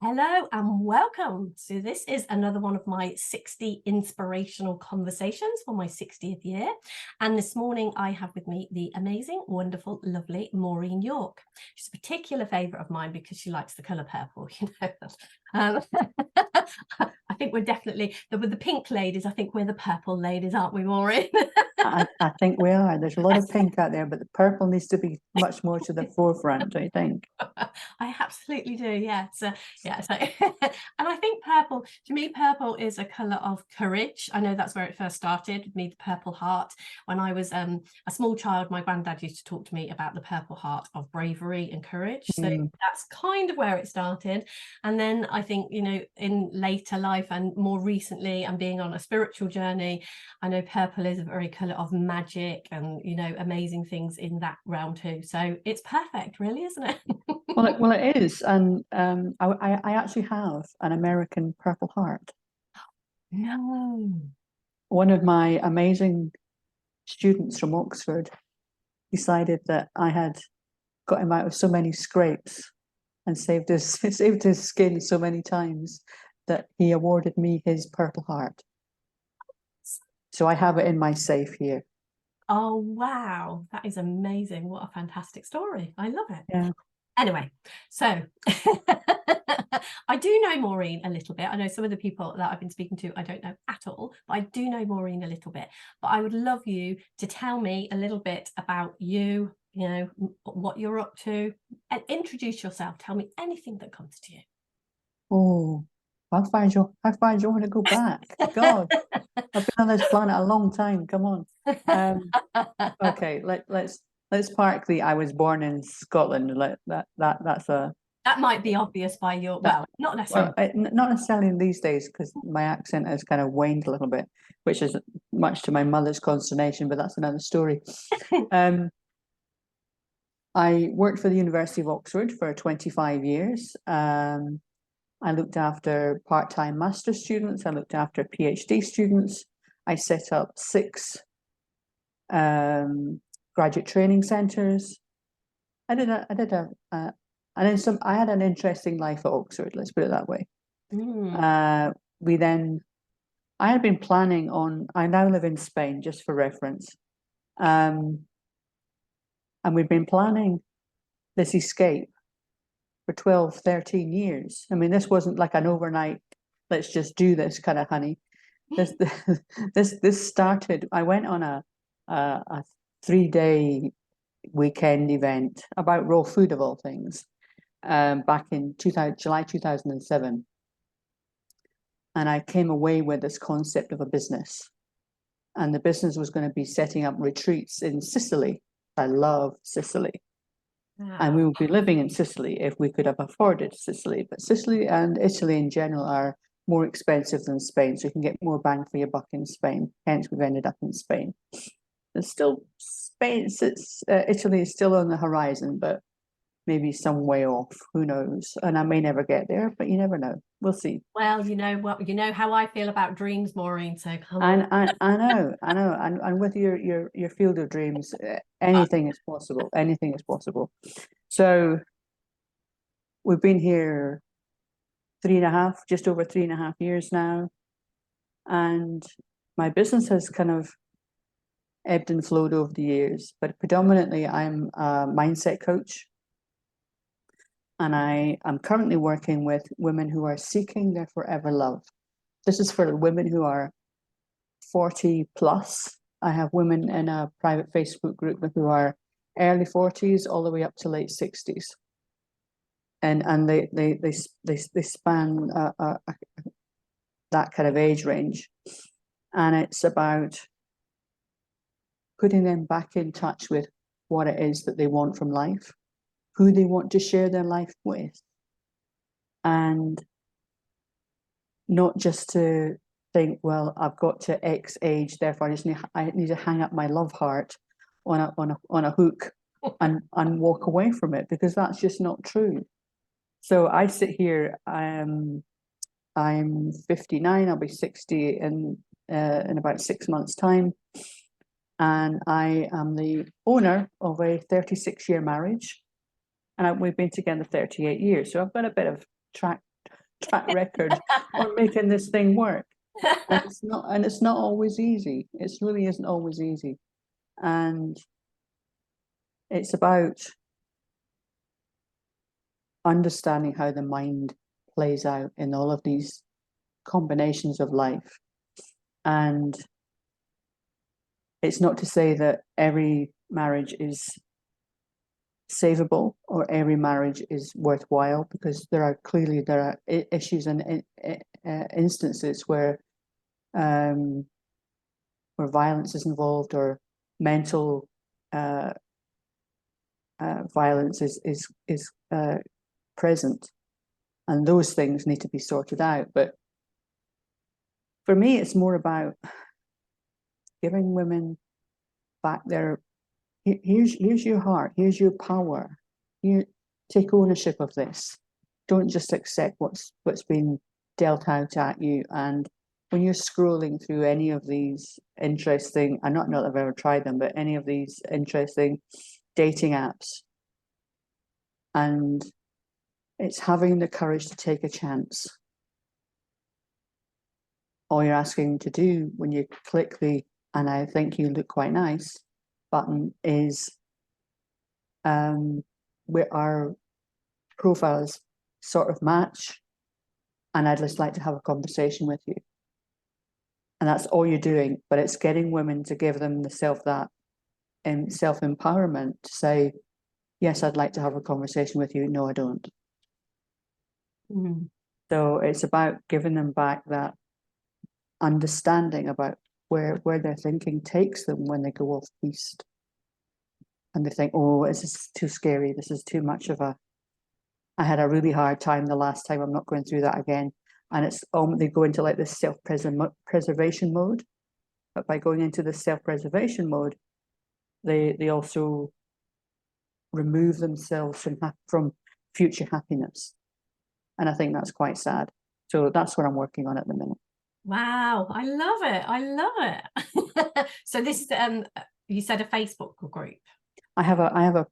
Hello and welcome. So this is another one of my 60 inspirational conversations for my 60th year. And this morning I have with me the amazing, wonderful, lovely Maureen York. She's a particular favourite of mine because she likes the colour purple, Um, I think we're definitely, with the pink ladies, I think we're the purple ladies, aren't we, Maureen? I think we are. There's a lot of pink out there, but the purple needs to be much more to the forefront, don't you think? I absolutely do, yeah. So and I think purple, to me, purple is a colour of courage. I know that's where it first started with me, the Purple Heart. When I was a small child, my granddad used to talk to me about the Purple Heart of bravery and courage. So that's kind of where it started. And then I think, in later life and more recently, and being on a spiritual journey, I know purple is a very colour of magic and, amazing things in that realm too. So it's perfect, really, isn't it? Well, it is, and I actually have an American Purple Heart. No. One of my amazing students from Oxford decided that I had got him out of so many scrapes and saved his skin so many times that he awarded me his Purple Heart. So I have it in my safe here. Oh, wow. That is amazing. What a fantastic story. I love it. Yeah. Anyway, so I do know Maureen a little bit. I know some of the people that I've been speaking to, I don't know at all, but I do know Maureen a little bit. But I would love you to tell me a little bit about you, what you're up to, and introduce yourself. Tell me anything that comes to you. Oh, how far do you want to go back? God, I've been on this planet a long time. Come on. Okay, let's park the I was born in Scotland. That's a That might be obvious by your, that, not necessarily. not necessarily these days because my accent has kind of waned a little bit, which is much to my mother's consternation, but that's another story. I worked for the University of Oxford for 25 years. I looked after part-time master's students. I looked after PhD students. I set up 6 graduate training centres. I had an interesting life at Oxford. Let's put it that way. I had been planning on. I now live in Spain, just for reference, and we'd been planning this escape for 12, 13 years. I mean, this wasn't like an overnight, let's just do this kind of honey. This started, I went on a 3-day weekend event about raw food of all things, back in July 2007. And I came away with this concept of a business. And the business was going to be setting up retreats in Sicily. I love Sicily. Wow. And we would be living in Sicily if we could have afforded Sicily. But Sicily and Italy in general are more expensive than Spain, so you can get more bang for your buck in Spain. Hence, we've ended up in Spain. There's still Spain, Italy is still on the horizon, but maybe some way off. Who knows? And I may never get there, but you never know. We'll see. Well, you know how I feel about dreams, Maureen. So come on. I know, and with your field of dreams, anything is possible. Anything is possible. So we've been here just over 3.5 years now, and my business has kind of ebbed and flowed over the years, but predominantly I'm a mindset coach. And I am currently working with women who are seeking their forever love. This is for women who are 40 plus. I have women in a private Facebook group who are early 40s all the way up to late 60s. And they span that kind of age range. And it's about putting them back in touch with what it is that they want from life, who they want to share their life with, and not just to think, well, I've got to X age, therefore I need to hang up my love heart on a hook and walk away from it, because that's just not true. So I sit here. I'm 59. I'll be 60 in about 6 months' time, and I am the owner of a 36-year marriage. And we've been together 38 years. So I've got a bit of track track record on making this thing work. And it's not always easy. It really isn't always easy. And it's about understanding how the mind plays out in all of these combinations of life. And it's not to say that every marriage is savable or every marriage is worthwhile, because there are issues and instances where violence is involved, or mental violence is present, and those things need to be sorted out. But for me, it's more about giving women back their, here's your heart, here's your power, you take ownership of this. Don't just accept what's been dealt out at you. And when you're scrolling through any of these interesting, and not that I've ever tried them, but any of these interesting dating apps, and it's having the courage to take a chance. All you're asking to do when you click the "and I think you look quite nice" button is where our profiles sort of match, and I'd just like to have a conversation with you. And that's all you're doing, but it's getting women to give them the self-empowerment to say, yes, I'd like to have a conversation with you. No, I don't. Mm. So it's about giving them back that understanding about where their thinking takes them when they go off piste. And they think, oh, this is too scary. This is too much of I had a really hard time the last time. I'm not going through that again. And it's they go into like this self-preservation mode. But by going into the self-preservation mode, they also remove themselves from future happiness. And I think that's quite sad. So that's what I'm working on at the minute. Wow, I love it. I love it. So this is you said a Facebook group. I have a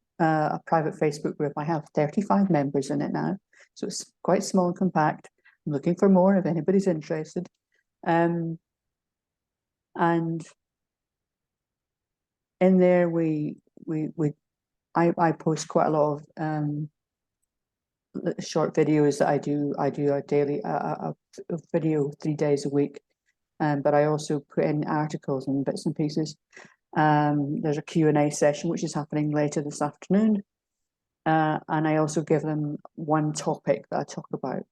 private Facebook group. I have 35 members in it now, so it's quite small and compact. I'm looking for more if anybody's interested. And in there I post quite a lot of short videos that I do a daily a video 3 days a week, but I also put in articles and bits and pieces. There's a Q&A session which is happening later this afternoon, and I also give them one topic that I talk about.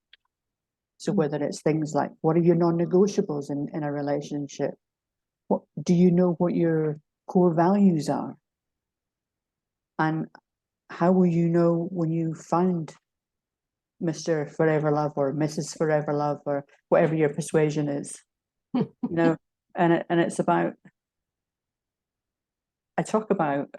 So whether it's things like, what are your non-negotiables in a relationship? What do you know what your core values are? And how will you know when you find Mr. Forever Love or Mrs. Forever Love or whatever your persuasion is? You know, and it's about, I talk about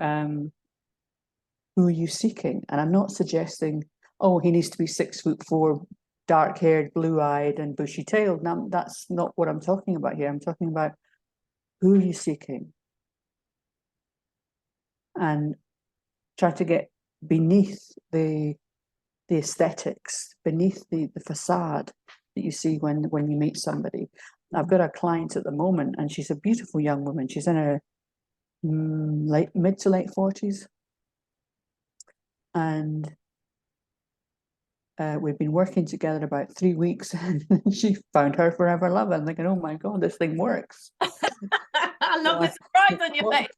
who are you seeking? And I'm not suggesting, oh, he needs to be 6'4", dark-haired, blue-eyed and bushy-tailed. Now, that's not what I'm talking about here. I'm talking about who are you seeking? And try to get beneath the aesthetics, beneath the facade that you see when you meet somebody. I've got a client at the moment, and she's a beautiful young woman. She's in her mid to late 40s. And we've been working together about 3 weeks, and she found her forever love. I'm thinking, oh my God, this thing works. I love the surprise on your face.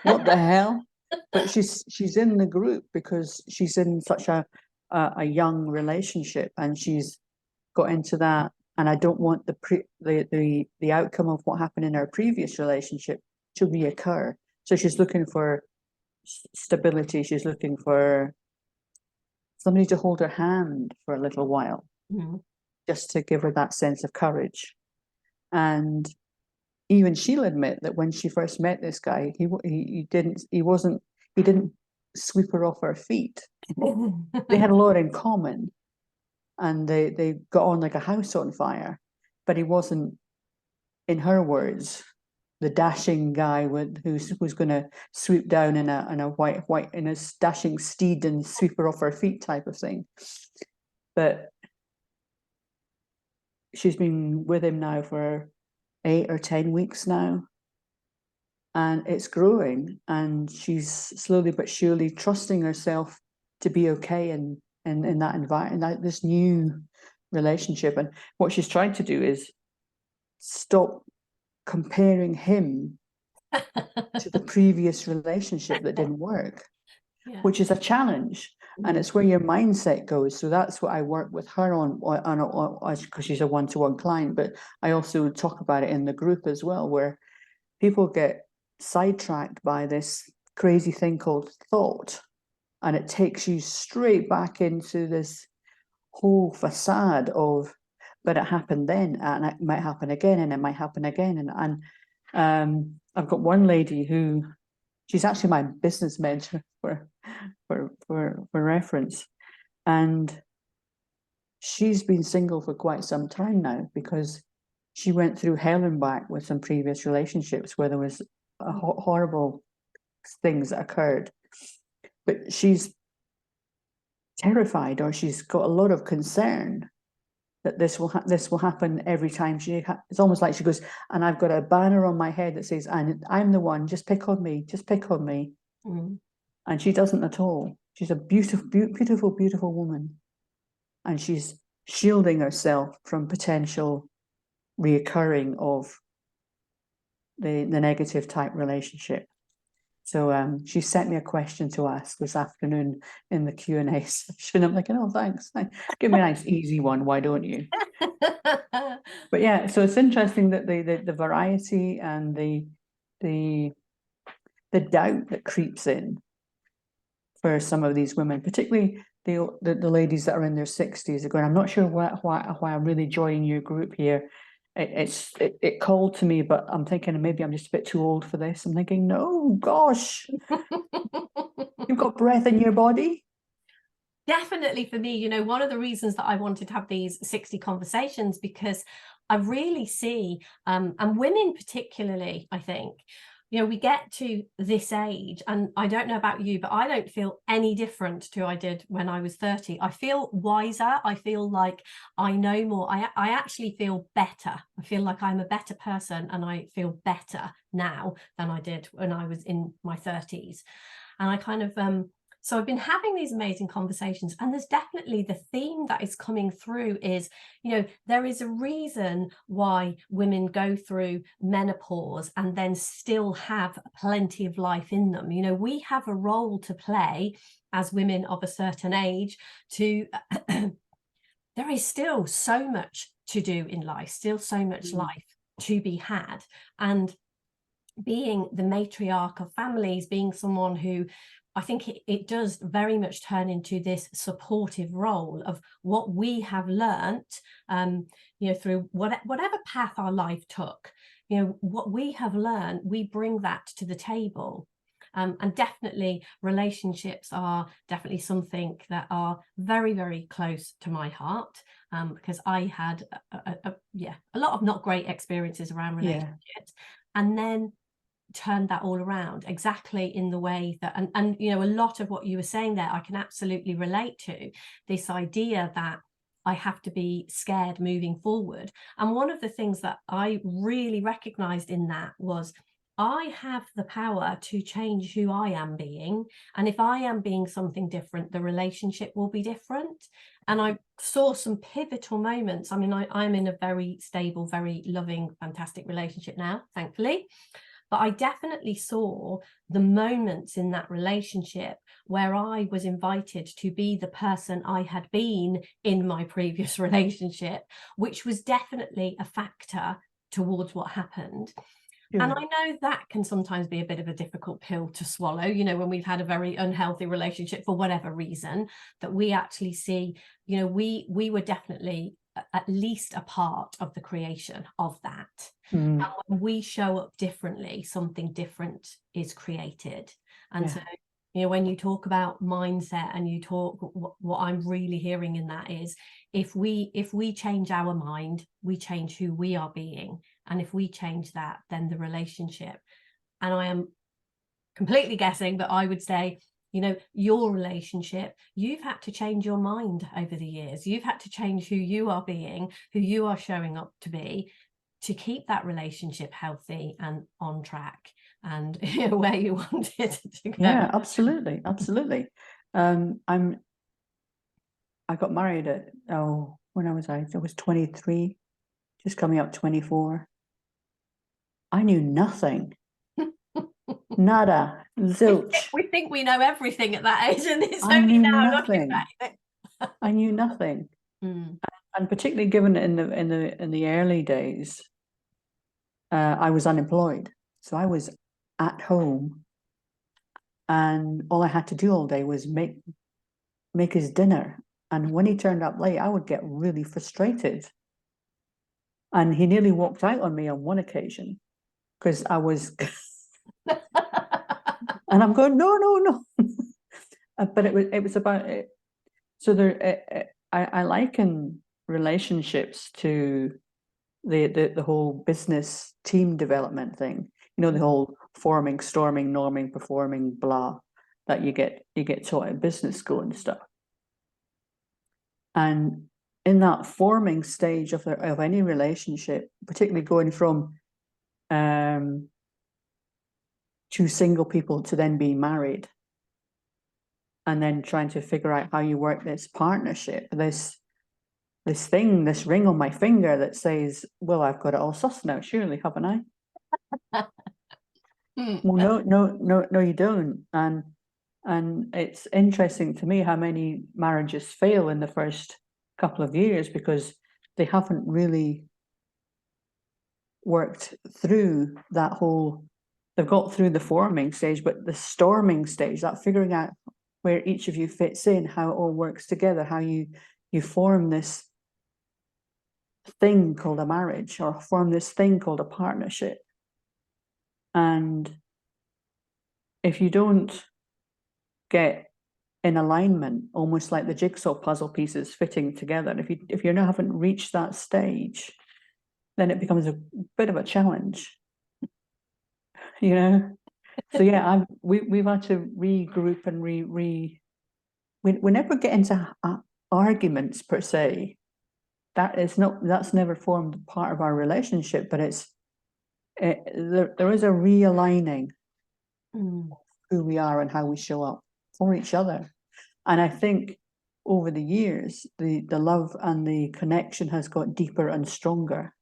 What the hell? But she's in the group because she's in such a young relationship, and she's got into that. And I don't want the outcome of what happened in her previous relationship to reoccur. So she's looking for stability. She's looking for somebody to hold her hand for a little while, just to give her that sense of courage. And even she'll admit that when she first met this guy, he didn't sweep her off her feet. They had a lot in common, and they got on like a house on fire. But he wasn't, in her words, the dashing guy who's going to swoop down in a white in a dashing steed and sweep her off her feet type of thing. But she's been with him now for 8 or 10 weeks now, and it's growing, and she's slowly but surely trusting herself to be okay in that environment, this new relationship. And what she's trying to do is stop comparing him to the previous relationship that didn't work, which is a challenge. And it's where your mindset goes. So that's what I work with her on because she's a one-to-one client, but I also talk about it in the group as well, where people get sidetracked by this crazy thing called thought, and it takes you straight back into this whole facade of, but it happened then, and it might happen again, and it might happen again. And I've got one lady who, she's actually my business mentor for reference, and she's been single for quite some time now because she went through hell and back with some previous relationships where there was horrible things that occurred, but she's terrified, or she's got a lot of concern that this will happen every time it's almost like she goes, and I've got a banner on my head that says, I'm the one, just pick on me, just pick on me. And she doesn't at all. She's a beautiful woman, and she's shielding herself from potential reoccurring of the negative type relationship. So she sent me a question to ask this afternoon in the Q&A session. I'm like, oh, thanks. Give me a nice easy one. Why don't you? But yeah, so it's interesting that the variety and the doubt that creeps in for some of these women, particularly the ladies that are in their 60s, are going, I'm not sure why I'm really joining your group here. It called to me, but I'm thinking maybe I'm just a bit too old for this. I'm thinking, no, gosh, you've got breath in your body. Definitely for me, one of the reasons that I wanted to have these 60 conversations, because I really see, and women particularly, I think, we get to this age, and I don't know about you, but I don't feel any different to I did when I was 30. I feel wiser. I feel like I know more. I actually feel better. I feel like I'm a better person, and I feel better now than I did when I was in my 30s. And I kind of, so I've been having these amazing conversations, and there's definitely the theme that is coming through is, there is a reason why women go through menopause and then still have plenty of life in them. We have a role to play as women of a certain age to, there is still so much to do in life, still so much life to be had. And being the matriarch of families, being someone who, I think it does very much turn into this supportive role of what we have learnt, through whatever path our life took. What we have learned, we bring that to the table. And definitely relationships are definitely something that are very, very close to my heart, because I had a lot of not great experiences around relationships, and then turned that all around exactly in the way that, and a lot of what you were saying there, I can absolutely relate to this idea that I have to be scared moving forward. And one of the things that I really recognized in that was, I have the power to change who I am being. And if I am being something different, the relationship will be different. And I saw some pivotal moments. I mean, I'm in a very stable, very loving, fantastic relationship now, thankfully. But I definitely saw the moments in that relationship where I was invited to be the person I had been in my previous relationship, which was definitely a factor towards what happened. Yeah. And I know that can sometimes be a bit of a difficult pill to swallow, when we've had a very unhealthy relationship for whatever reason, that we actually see, we were definitely at least a part of the creation of that. And when we show up differently, something different is created. And so, when you talk about mindset and you talk, what I'm really hearing in that is, if we change our mind, we change who we are being. And if we change that, then the relationship, and I am completely guessing, but I would say you know, your relationship, you've had to change your mind over the years. You've had to change who you are being, who you are showing up to be, to keep that relationship healthy and on track and where you want it to go. Yeah, absolutely, absolutely. I got married at, when I was 23, just coming up 24. I knew nothing. Nada, zilch. We think we know everything at that age, and it's I only knew now looking nothing. back. I knew nothing. Mm. And particularly given in the early days, I was unemployed. So I was at home, and all I had to do all day was make his dinner. And when he turned up late, I would get really frustrated. And he nearly walked out on me on one occasion because I was, and I'm going, no, no, no. But it was about it. So I liken relationships to the whole business team development thing. You know, the whole forming, storming, norming, performing, blah, that you get taught at business school and stuff. And in that forming stage of any relationship, particularly going from two single people to then being married, and then trying to figure out how you work this partnership, this ring on my finger that says, well, I've got it all sussed now, surely, haven't I? Well, no, you don't. And it's interesting to me how many marriages fail in the first couple of years because they haven't really worked through that whole, they've got through the forming stage, but the storming stage, that figuring out where each of you fits in, how it all works together, how you form this thing called a marriage or form this thing called a partnership. And if you don't get in alignment, almost like the jigsaw puzzle pieces fitting together, if you haven't reached that stage, then it becomes a bit of a challenge, you know. So yeah, we've had to regroup and we never get into arguments per se. That's never formed part of our relationship, but there is a realigning who we are and how we show up for each other. And I think over the years, the love and the connection has got deeper and stronger.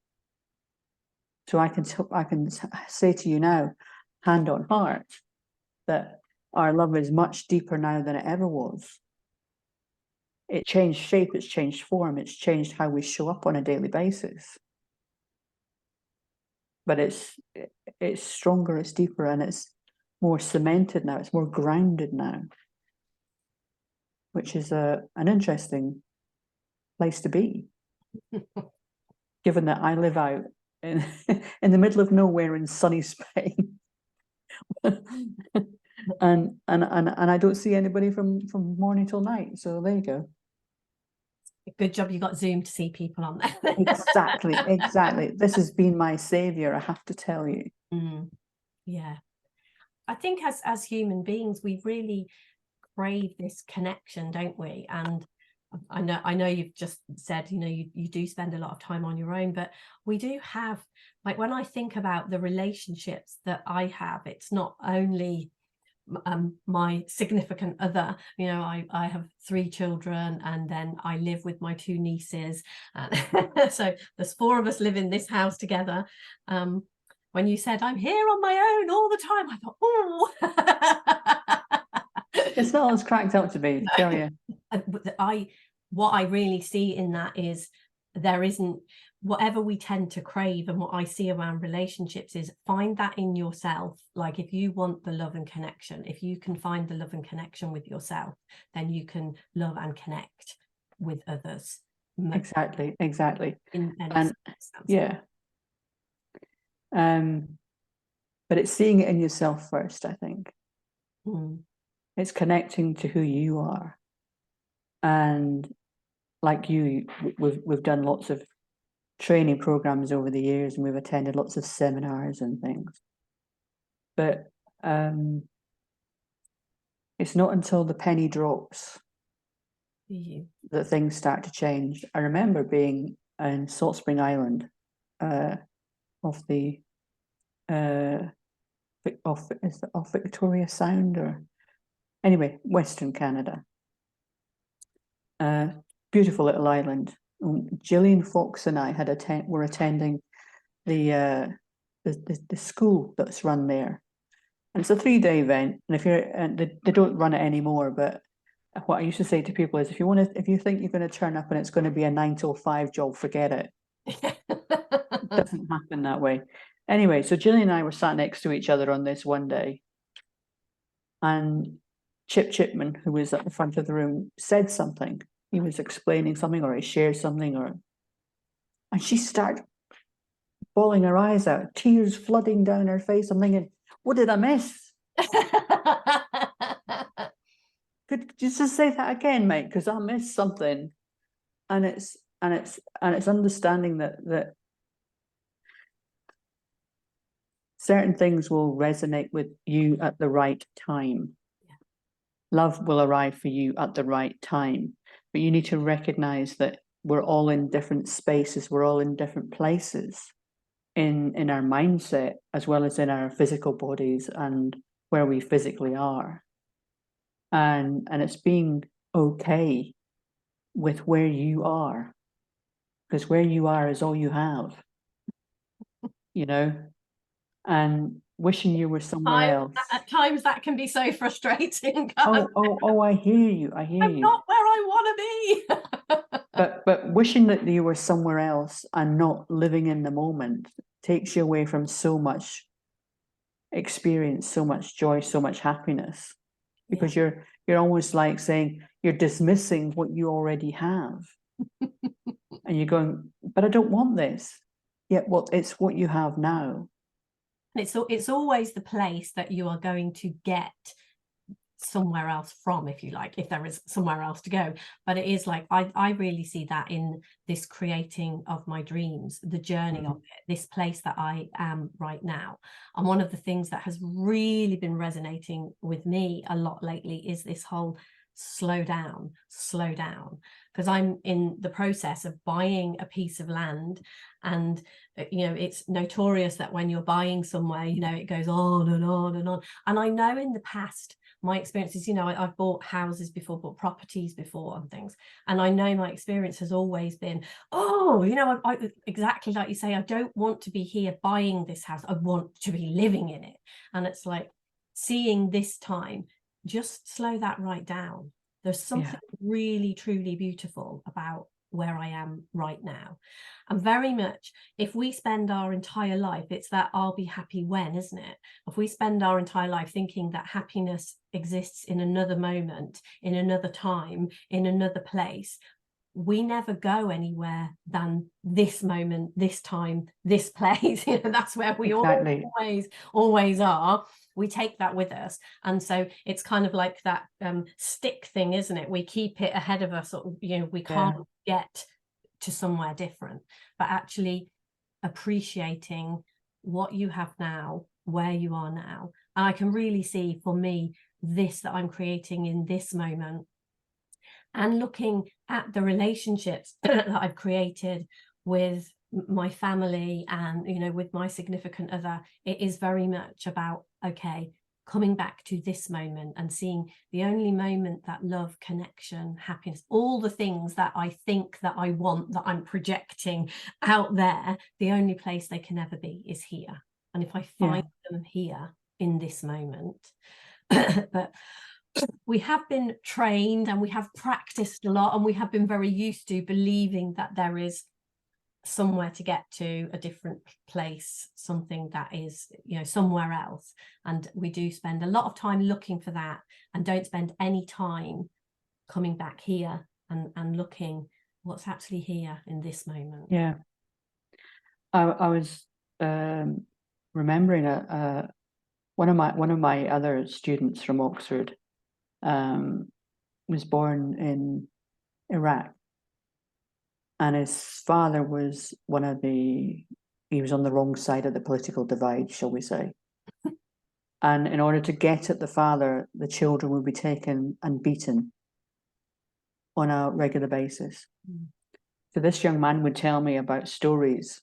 So I can say to you now, hand on heart, that our love is much deeper now than it ever was. It changed shape, it's changed form, it's changed how we show up on a daily basis. But it's stronger, it's deeper, and it's more cemented now, it's more grounded now, which is an interesting place to be. Given that I live out in the middle of nowhere in sunny Spain. and I don't see anybody from morning till night. So there you go. Good job you got Zoom to see people on there. Exactly. This has been my savior, I have to tell you. Yeah. I think as human beings, we really crave this connection, don't we? And I know you've just said, you know, you do spend a lot of time on your own, but we do have, like, when I think about the relationships that I have, it's not only my significant other, you know, I have 3 children, and then I live with my 2 nieces, and so there's 4 of us live in this house together. When you said I'm here on my own all the time, I thought, oh. It's not as cracked up to be, tell you. What I really see in that is there isn't, whatever we tend to crave, and what I see around relationships is find that in yourself. Like, if you want the love and connection, if you can find the love and connection with yourself, then you can love and connect with others. Exactly. And yeah. But it's seeing it in yourself first, I think. It's connecting to who you are. And like you, we've done lots of training programs over the years, and we've attended lots of seminars and things. But it's not until the penny drops You. that things start to change. I remember being in Salt Spring Island, off the off Victoria Sound, or anyway, Western Canada. Beautiful little island. Gillian Fox and I were attending the school that's run there, and it's a 3-day event. And if you're, and they don't run it anymore, but what I used to say to people is, if you think you're going to turn up and it's going to be a 9 till 5 job, forget it. It doesn't happen that way. Anyway, so Gillian and I were sat next to each other on this one day, and Chip Chipman, who was at the front of the room, said something. He was explaining something, or he shared something, and she started bawling her eyes out, tears flooding down her face. I'm thinking, what did I miss? Could you just say that again, mate? Because I missed something. And it's understanding that certain things will resonate with you at the right time. Yeah. Love will arrive for you at the right time, but you need to recognize that we're all in different spaces, we're all in different places in our mindset, as well as in our physical bodies and where we physically are. And it's being okay with where you are, because where you are is all you have, you know, and wishing you were somewhere else. At times that can be so frustrating. Oh, I hear you. I hear you. I'm not where I want to be. But wishing that you were somewhere else and not living in the moment takes you away from so much experience, so much joy, so much happiness, because you're almost like saying you're dismissing what you already have. And you're going, but I don't want this. Yeah, well, it's what you have now. And it's always the place that you are going to get somewhere else from, if you like, if there is somewhere else to go. But it is like, I really see that in this creating of my dreams, the journey of it, this place that I am right now. And one of the things that has really been resonating with me a lot lately is this whole slow down, because I'm in the process of buying a piece of land. And you know, it's notorious that when you're buying somewhere, you know, it goes on and on and on. And I know in the past, my experiences, you know, I've bought houses before, bought properties before and things, and I know my experience has always been, oh, you know, I exactly like you say, I don't want to be here buying this house, I want to be living in it. And it's like, seeing this time, just slow that right down. There's something really truly beautiful about where I am right now. And very much, if we spend our entire life, it's that I'll be happy when, isn't it? If we spend our entire life thinking that happiness exists in another moment, in another time, in another place, we never go anywhere than this moment, this time, this place. You know, that's where we always are. We take that with us. And so it's kind of like that stick thing, isn't it? We keep it ahead of us, or, you know, we can't get to somewhere different, but actually appreciating what you have now, where you are now. And I can really see, for me, this that I'm creating in this moment, and looking at the relationships that I've created with my family and, you know, with my significant other. It is very much about, okay, coming back to this moment and seeing the only moment that love, connection, happiness, all the things that I think that I want, that I'm projecting out there, the only place they can ever be is here. And if I find them here in this moment, but we have been trained and we have practiced a lot, and we have been very used to believing that there is somewhere to get to, a different place, something that is, you know, somewhere else. And we do spend a lot of time looking for that, and don't spend any time coming back here and looking what's actually here in this moment. Yeah. I was remembering one of my other students from Oxford was born in Iraq, and his father was he was on the wrong side of the political divide, shall we say. And in order to get at the father, the children would be taken and beaten on a regular basis. Mm. So this young man would tell me about stories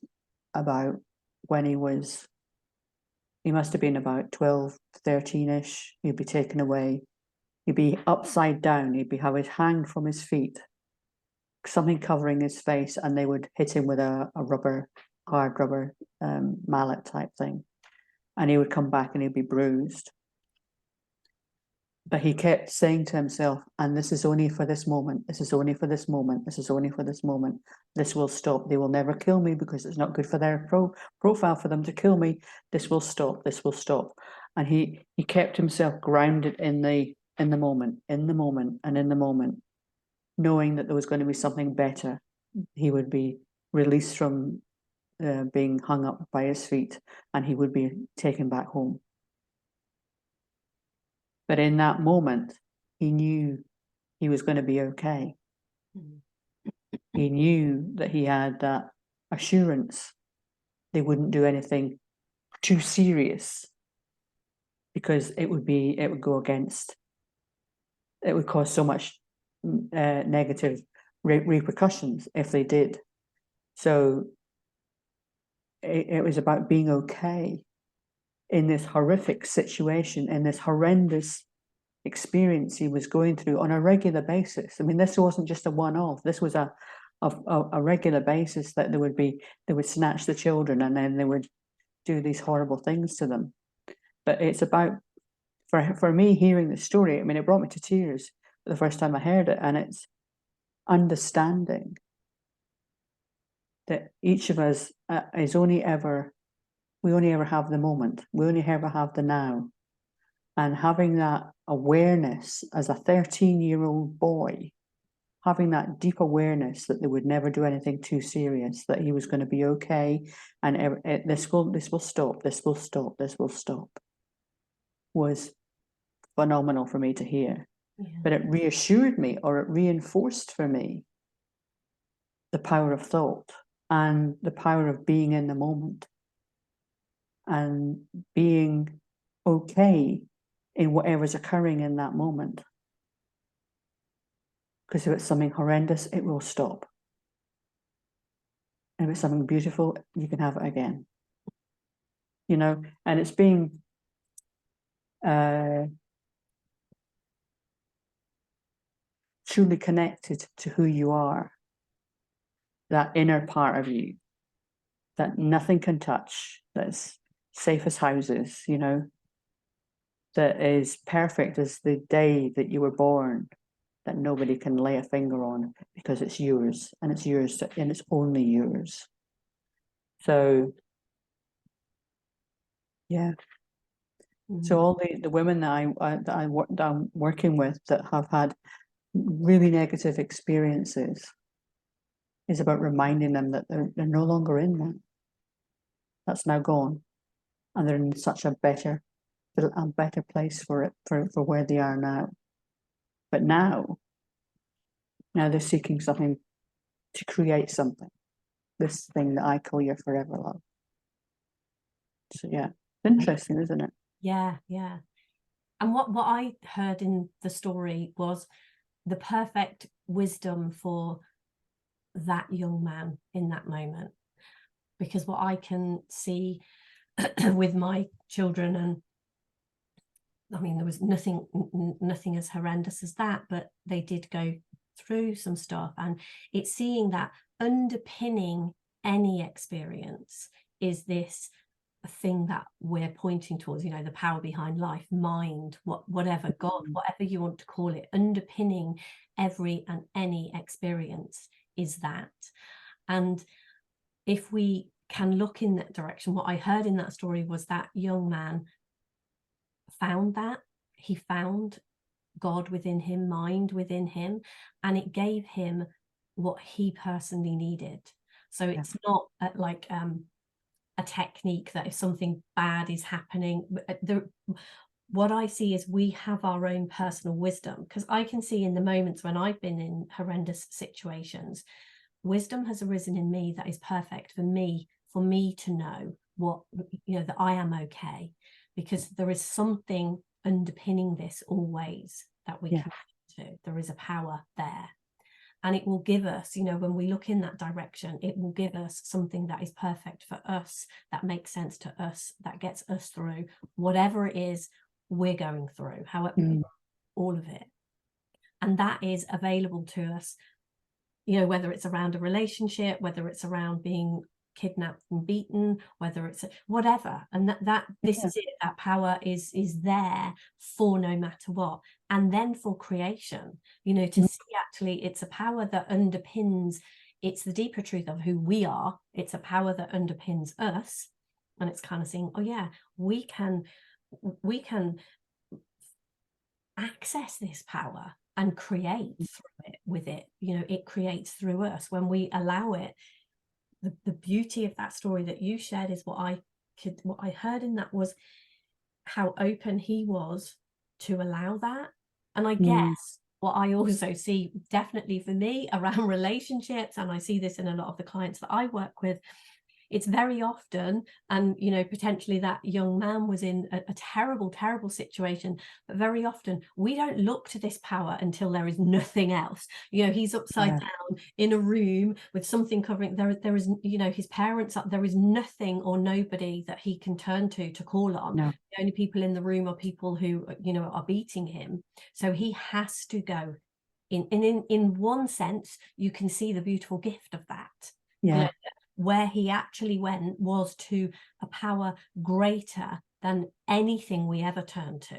about when he must have been about 12, 13-ish. He'd be taken away. He'd be upside down. He'd have his hand from his feet, something covering his face, and they would hit him with a hard rubber mallet type thing. And he would come back and he'd be bruised. But he kept saying to himself, and this is only for this moment, this is only for this moment, this is only for this moment, this will stop. They will never kill me because it's not good for their profile for them to kill me. This will stop, this will stop. And he kept himself grounded in the moment, in the moment, and in the moment, knowing that there was going to be something better. He would be released from being hung up by his feet, and he would be taken back home. But in that moment, he knew he was going to be okay. Mm. He knew that he had that assurance they wouldn't do anything too serious, because it would go against, it would cause so much negative repercussions if they did. So it was about being okay in this horrific situation, in this horrendous experience he was going through on a regular basis. I mean, this wasn't just a one-off. This was a regular basis that they would snatch the children and then they would do these horrible things to them. But it's about, for me, hearing the story, I mean, it brought me to tears the first time I heard it, and it's understanding that each of us we only ever have the moment. We only ever have the now. And having that awareness as a 13-year-old boy, having that deep awareness that they would never do anything too serious, that he was going to be okay, and this will stop, this will stop, this will stop, was phenomenal for me to hear. Yeah. But it reassured me, or it reinforced for me, the power of thought and the power of being in the moment and being okay in whatever's occurring in that moment. Because if it's something horrendous, it will stop. And if it's something beautiful, you can have it again. You know, and it's being truly connected to who you are, that inner part of you that nothing can touch, that's safe as houses, you know, that is perfect as the day that you were born, that nobody can lay a finger on because it's yours, and it's yours, and it's only yours. So, yeah. So all the women that I'm working with that have had really negative experiences is about reminding them that they're no longer in that. That's now gone, and they're in such a better place for it, for where they are now. But now they're seeking something to create something. This thing that I call your forever love. So yeah, interesting, isn't it? Yeah, yeah. And what I heard in the story was the perfect wisdom for that young man in that moment. Because what I can see with my children, and I mean, there was nothing as horrendous as that, but they did go through some stuff, and it's seeing that underpinning any experience is this thing that we're pointing towards, you know, the power behind life, mind, whatever, God, whatever you want to call it, underpinning every and any experience is that. And if we can look in that direction, what I heard in that story was that young man found that. He found God within him, mind within him, and it gave him what he personally needed. So it's not like a technique that if something bad is happening, what I see is we have our own personal wisdom, because I can see in the moments when I've been in horrendous situations, wisdom has arisen in me that is perfect for me to know what, you know, that I am okay. because there is something underpinning this always that we can to. There is a power there. And it will give us, you know, when we look in that direction, it will give us something that is perfect for us, that makes sense to us, that gets us through whatever it is we're going through, however, all of it. And that is available to us, you know, whether it's around a relationship, whether it's around being kidnapped and beaten, whether it's whatever. And this is it, that power is there for no matter what. And then for creation, you know, to see actually it's a power that underpins, it's the deeper truth of who we are. It's a power that underpins us. And it's kind of saying, oh yeah, we can access this power and create through it, with it, you know, it creates through us when we allow it. The beauty of that story that you shared is what I heard in that was how open he was to allow that. And I guess what I also see definitely for me around relationships, and I see this in a lot of the clients that I work with, it's very often, and you know, potentially that young man was in a terrible situation, but very often we don't look to this power until there is nothing else. You know, he's upside down in a room with something covering, there is, you know, his parents up, there is nothing or nobody that he can turn to call on. The only people in the room are people who, you know, are beating him. So he has to go in one sense. You can see the beautiful gift of that. You know, where he actually went was to a power greater than anything we ever turn to,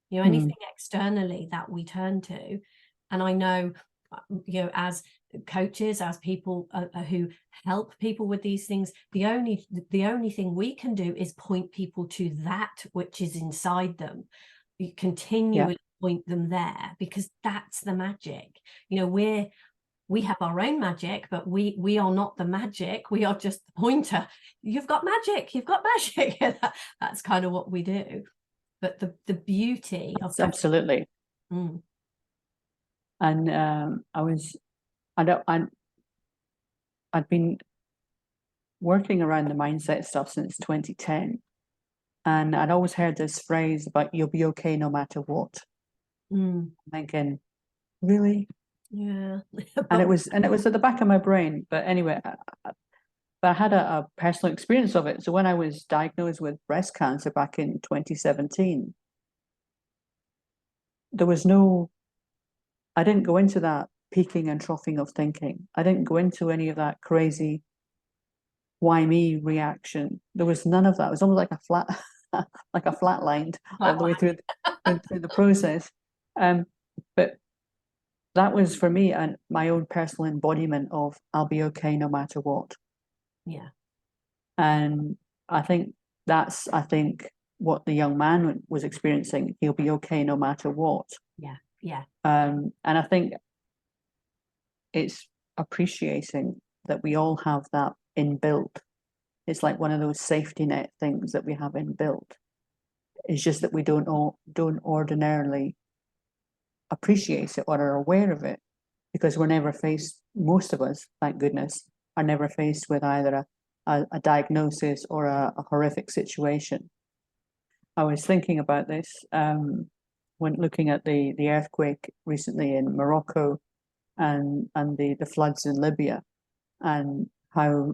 you know, anything externally that we turn to. And I know, you know, as coaches, as people who help people with these things, the only thing we can do is point people to that which is inside them. You continually point them there, because that's the magic. You know, we have our own magic, but we are not the magic. We are just the pointer. You've got magic. You've got magic. That's kind of what we do. But the beauty of absolutely. And I'd been working around the mindset stuff since 2010, and I'd always heard this phrase about "you'll be okay no matter what." Thinking, really? Yeah. And it was at the back of my brain. But anyway, but I had a personal experience of it. So when I was diagnosed with breast cancer back in 2017, I didn't go into that peaking and troughing of thinking. I didn't go into any of that crazy why me reaction. There was none of that. It was almost like a flatlined all the way through the process. But that was for me and my own personal embodiment of I'll be okay no matter what. Yeah. And I think that's what the young man was experiencing. He'll be okay no matter what. Yeah. And I think it's appreciating that we all have that inbuilt. It's like one of those safety net things that we have inbuilt. It's just that we don't ordinarily appreciate it or are aware of it, because we're never faced, most of us, thank goodness, are never faced with either a diagnosis or a horrific situation. I was thinking about this when looking at the earthquake recently in Morocco and the floods in Libya, and how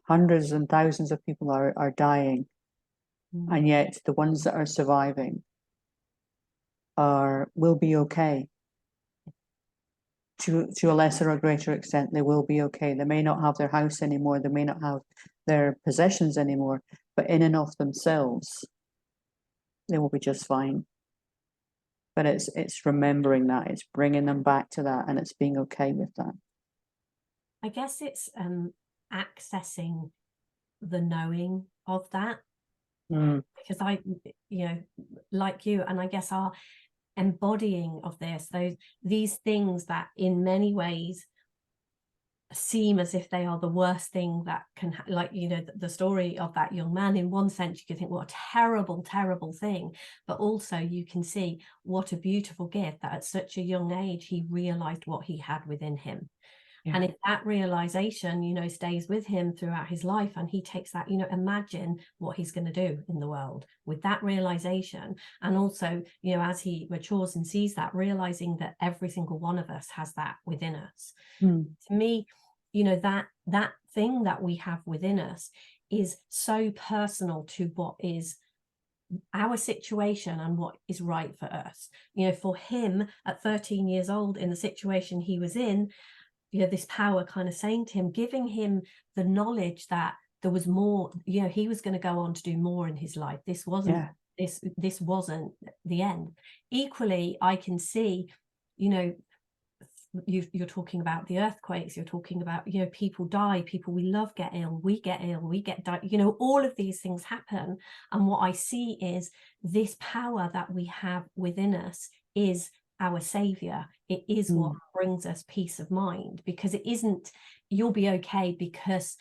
hundreds and thousands of people are dying, and yet the ones that are surviving will be okay. To a lesser or greater extent, they will be okay. They may not have their house anymore, they may not have their possessions anymore, but in and of themselves, they will be just fine. But it's remembering that, it's bringing them back to that, and it's being okay with that. I guess it's accessing the knowing of that, because I, you know, like you, and I guess our embodying of these things that in many ways seem as if they are the worst thing that can like, you know, the story of that young man, in one sense you can think what a terrible thing, but also you can see what a beautiful gift that at such a young age he realized what he had within him. And if that realization, you know, stays with him throughout his life, and he takes that, you know, imagine what he's going to do in the world with that realization. And also, you know, as he matures and sees that, realizing that every single one of us has that within us. To me, you know, that thing that we have within us is so personal to what is our situation and what is right for us. You know, for him at 13 years old, in the situation he was in, you know, this power kind of saying to him, giving him the knowledge that there was more, you know, he was going to go on to do more in his life. This wasn't this wasn't the end. Equally, I can see, you know, you're talking about the earthquakes, you're talking about, you know, people die, people we love get ill, we get you know, all of these things happen. And what I see is this power that we have within us is our savior. It is what brings us peace of mind, because it isn't you'll be okay because,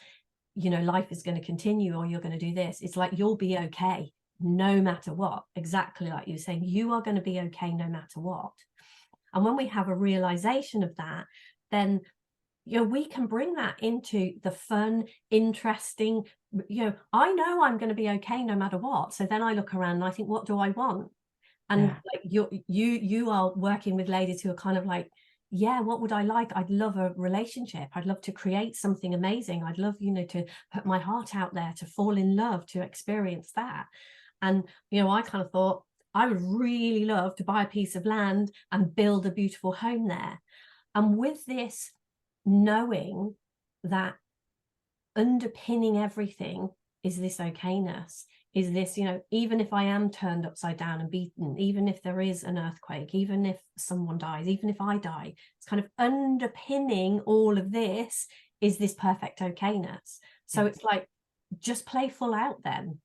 you know, life is going to continue, or you're going to do this. It's like you'll be okay no matter what. Exactly like you're saying, you are going to be okay no matter what. And when we have a realization of that, then, you know, we can bring that into the fun, interesting, you know, I know I'm going to be okay no matter what. So then I look around and I think, what do I want? And like you are working with ladies who are kind of like, yeah, what would I like? I'd love a relationship. I'd love to create something amazing. I'd love, you know, to put my heart out there, to fall in love, to experience that. And, you know, I kind of thought, I would really love to buy a piece of land and build a beautiful home there. And with this, knowing that underpinning everything is this okayness, is this, you know, even if I am turned upside down and beaten, even if there is an earthquake, even if someone dies, even if I die, it's kind of underpinning all of this is this perfect okayness. So it's like, just play full out then.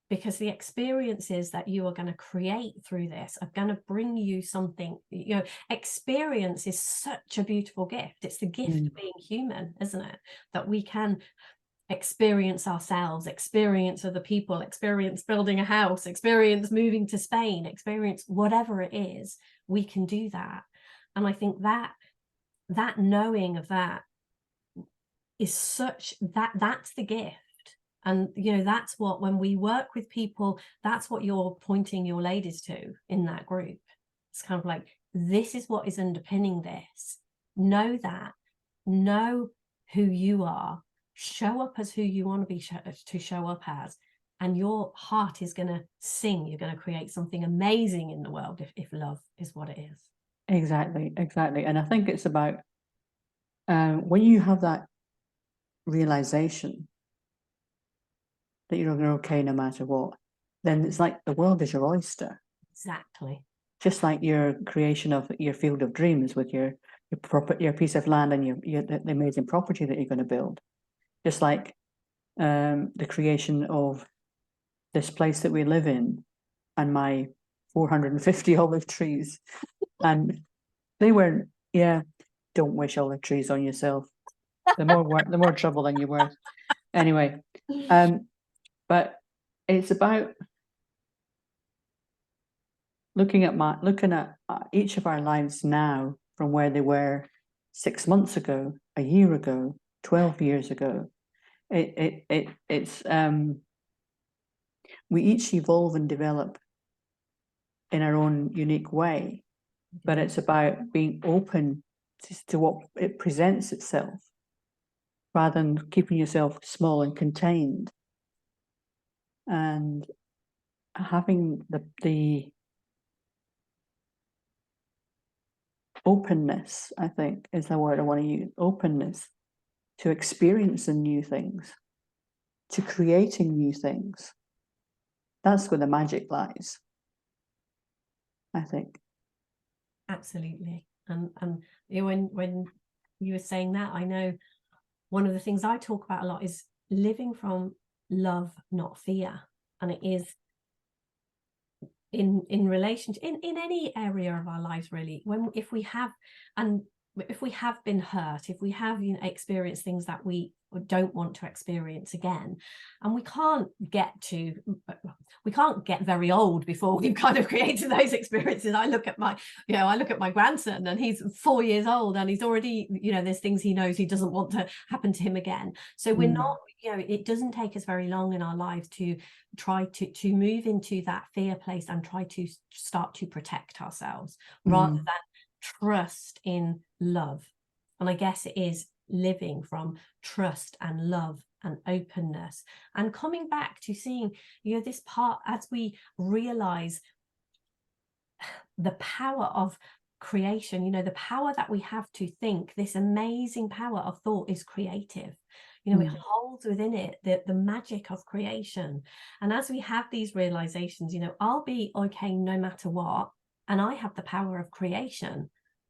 Because the experiences that you are going to create through this are going to bring you something, you know, experience is such a beautiful gift. It's the gift of being human, isn't it? That we can experience ourselves, experience other people, experience building a house, experience moving to Spain, experience whatever it is, we can do that. And I think that knowing of that is such that's the gift. And, you know, that's what, when we work with people, that's what you're pointing your ladies to in that group. It's kind of like, this is what is underpinning this. Know that, know who you are, show up as who you want to be to show up as, and your heart is going to sing. You're going to create something amazing in the world if love is what it is. Exactly. And I think it's about when you have that realization that you're okay no matter what, then it's like the world is your oyster. Exactly. Just like your creation of your field of dreams with your piece of land and the amazing property that you're going to build. Just like the creation of this place that we live in and my 450 olive trees. And they weren't, don't wish olive trees on yourself. The more trouble than you're worth. Anyway, but it's about looking at each of our lives now from where they were 6 months ago, a year ago, 12 years ago. It's we each evolve and develop in our own unique way, but it's about being open to what it presents itself, rather than keeping yourself small and contained, and having the openness, I think, is the word I want to use, openness to experiencing new things, to creating new things. That's where the magic lies, I think. Absolutely. And you know, when you were saying that, I know one of the things I talk about a lot is living from love, not fear. And it is in relation to, in any area of our lives, really, if we have, and if we have been hurt, if we have, you know, experienced things that we don't want to experience again, and we can't get very old before we've kind of created those experiences. I look at my grandson, and he's 4 years old, and he's already, you know, there's things he knows he doesn't want to happen to him again. So we're not, you know, it doesn't take us very long in our lives to try to move into that fear place and try to start to protect ourselves rather than trust in love. And I guess it is living from trust and love and openness, and coming back to seeing, you know, this part as we realize the power of creation, you know, the power that we have to think. This amazing power of thought is creative. You know, it holds within it the magic of creation. And as we have these realizations, you know, I'll be okay no matter what, and I have the power of creation.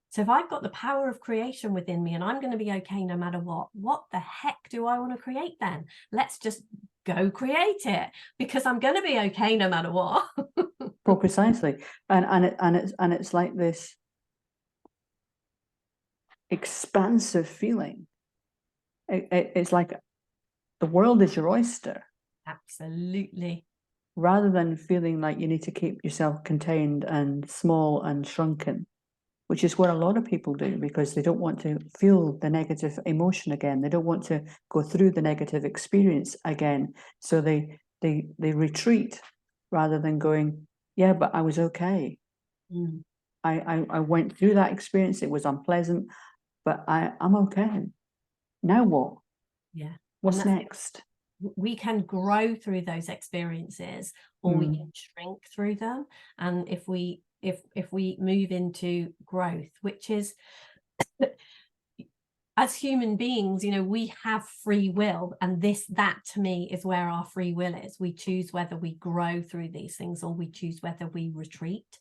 So if I've got the power of creation within me, and I'm going to be okay no matter what the heck do I want to create then? Let's just go create it, because I'm going to be okay no matter what. Well, precisely. And it's like this expansive feeling. It's like the world is your oyster. Absolutely. Rather than feeling like you need to keep yourself contained and small and shrunken, which is what a lot of people do, because they don't want to feel the negative emotion again. They don't want to go through the negative experience again. So they retreat rather than going, yeah, but I was okay. I went through that experience. It was unpleasant, but I'm okay. Now what? Yeah. What's next? We can grow through those experiences, or we can shrink through them. And if we move into growth, which is, as human beings, you know, we have free will, and that to me is where our free will is. We choose whether we grow through these things or we choose whether we retreat.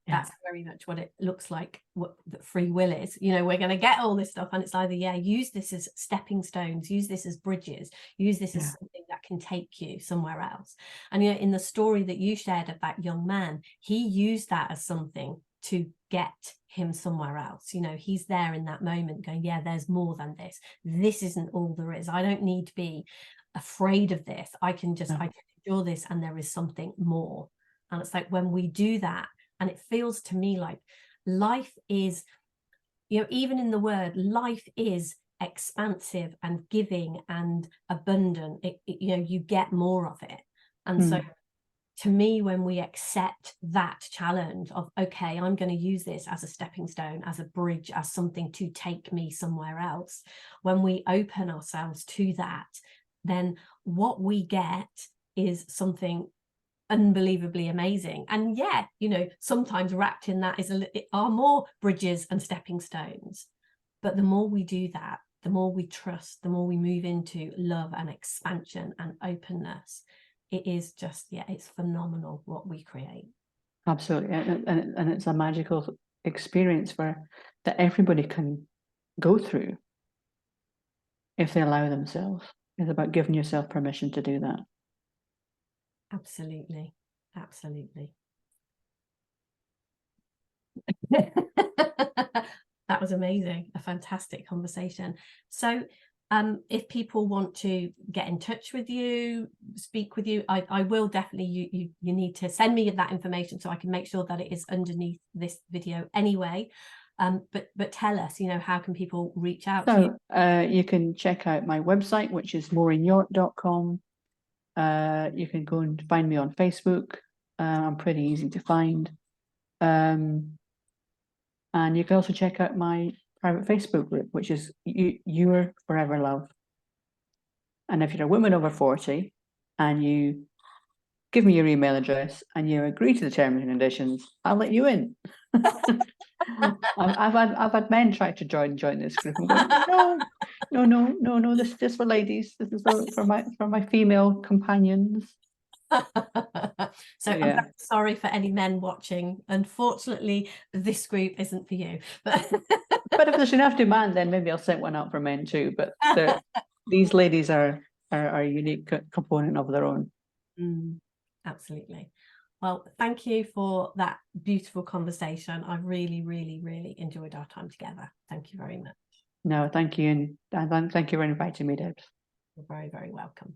That's very much what it looks like, what the free will is. You know, we're going to get all this stuff, and it's either, use this as stepping stones, use this as bridges, use this as something that can take you somewhere else. And, you know, in the story that you shared of that young man, he used that as something to get him somewhere else. You know, he's there in that moment going, there's more than this. This isn't all there is. I don't need to be afraid of this. I can endure this, and there is something more. And it's like when we do that, and it feels to me like life is, you know, even in the word, life is expansive and giving and abundant. You know, you get more of it. And so to me, when we accept that challenge of, okay, I'm going to use this as a stepping stone, as a bridge, as something to take me somewhere else, when we open ourselves to that, then what we get is something unbelievably amazing. And you know, sometimes wrapped in that are more bridges and stepping stones. But the more we do that, the more we trust, the more we move into love and expansion and openness. It is just, it's phenomenal what we create. Absolutely. And it's a magical experience that everybody can go through if they allow themselves. It's about giving yourself permission to do that. Absolutely. That was amazing. A fantastic conversation. So if people want to get in touch with you, speak with you, I will definitely, you need to send me that information so I can make sure that it is underneath this video anyway. But tell us, you know, how can people reach out to you? You can check out my website, which is maureenyork.com. You can go and find me on Facebook. I'm pretty easy to find. And you can also check out my private Facebook group, which is Your Forever Love. And if you're a woman over 40 and you give me your email address and you agree to the terms and conditions, I'll let you in. I've had men try to join this group. I'm going, no. This is just for ladies. This is for my female companions. So I'm very sorry for any men watching. Unfortunately, this group isn't for you. But if there's enough demand, then maybe I'll set one up for men too. But these ladies are a unique component of their own. Absolutely. Well, thank you for that beautiful conversation. I really, really, really enjoyed our time together. Thank you very much. No, thank you. And thank you for inviting me, Debs. You're very, very welcome.